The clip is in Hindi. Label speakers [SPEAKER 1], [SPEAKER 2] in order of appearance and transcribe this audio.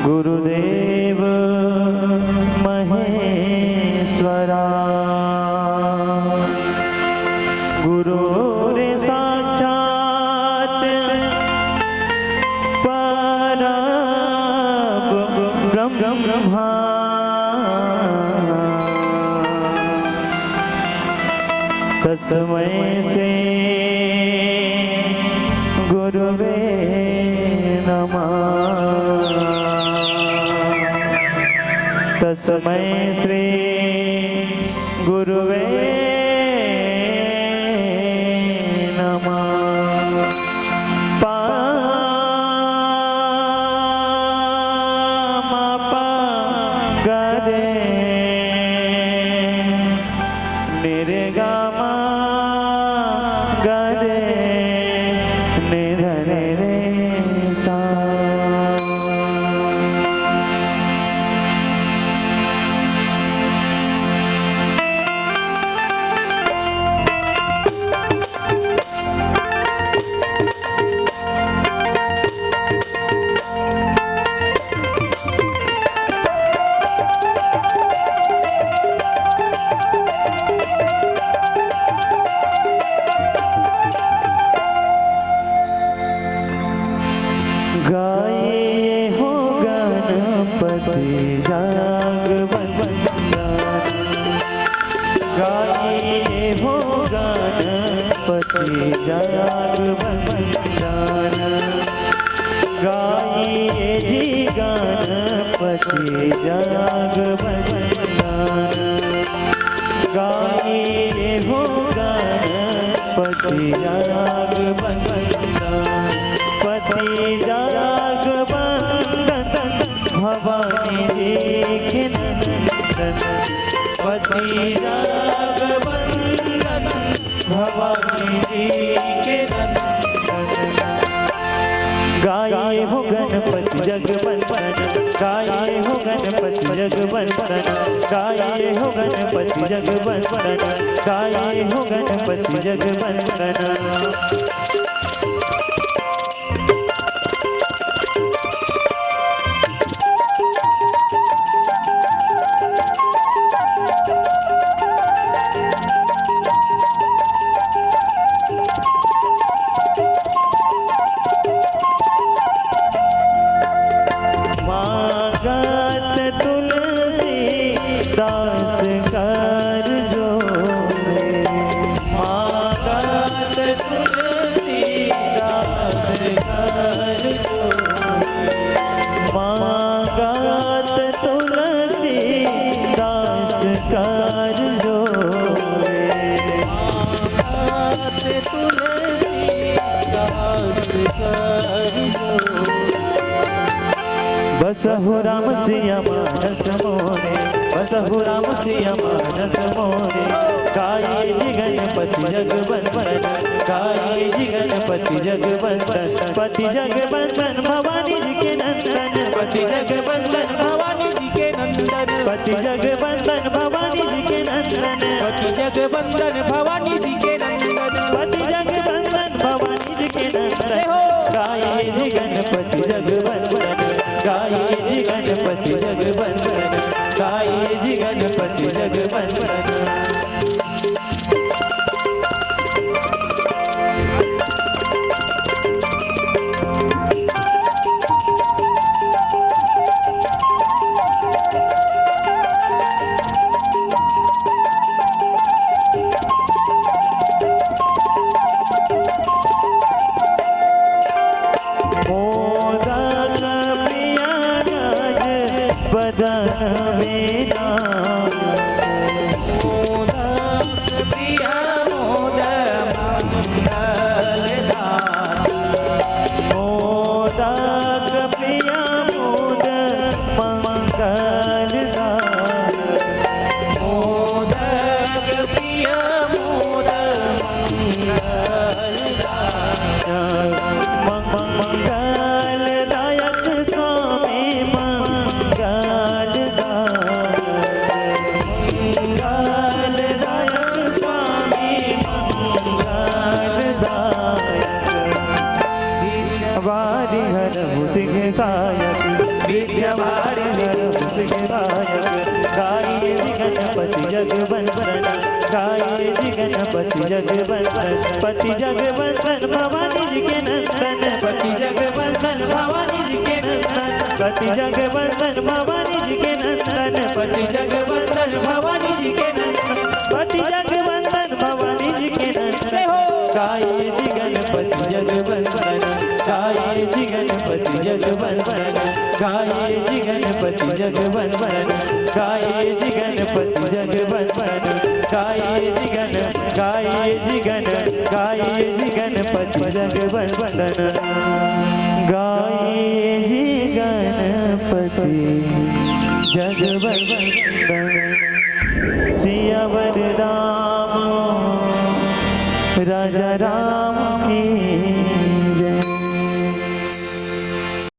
[SPEAKER 1] गुरुदेव महेश्वरा गुरुर साक्षात् परब्रह्म ब्रह्मा तस्मै से गुरुवे नमः तस्मै श्री गुरुवे नमः गाइए जी गणपति जाग बंदन गाइए हो गणपति जाग बंदन पति जाग बंदन भवानी जी के नंदन पति जाग बंदन भवानी जी के नंदन गाये हो गणपति जगवंदन गाये हो गणपति जगवंदन गाये हो गणपति जगवंदन गाये हो गणपति जगवंदन बसहु राम सिया मानस मोरे बसहु राम सिया मानस मोरे गाये जी गणपति जगवंदन गाये जी गणपति जगवंदन पति जगवंदन भवानी जी के नंदन पति जगवंदन भवानी जी के नंदन पति जगवंदन भवानी जी के नंदन पति जगवंदन भवानी जी के नंदन पति जगवंदन भवानी जी के नंदन गाये जी गणपति जगवंदन गाये जी गणपति जगवंदन गाये जी गणपति जगवंदन जगवंदन गाये जी गणपति जगवंदन पति जगवंदन भवानी जी के नंदन पति जगवंदन भवानी जी के नंदन पति जगवंदन भवानी जी के नंदन पति जगवंदन भवानी जी के नंदन पति जगवंदन भवानी जी के नंदन गाये जी गणपति जगवंदन गाये जी गणपति जगवंदन गाये जी गणपति जगवंदन गाये जी गणपति जगवंदन गाये जी गणपति जगवंदन गाये जी गणपति जगवंदन सियावर राम राजा राम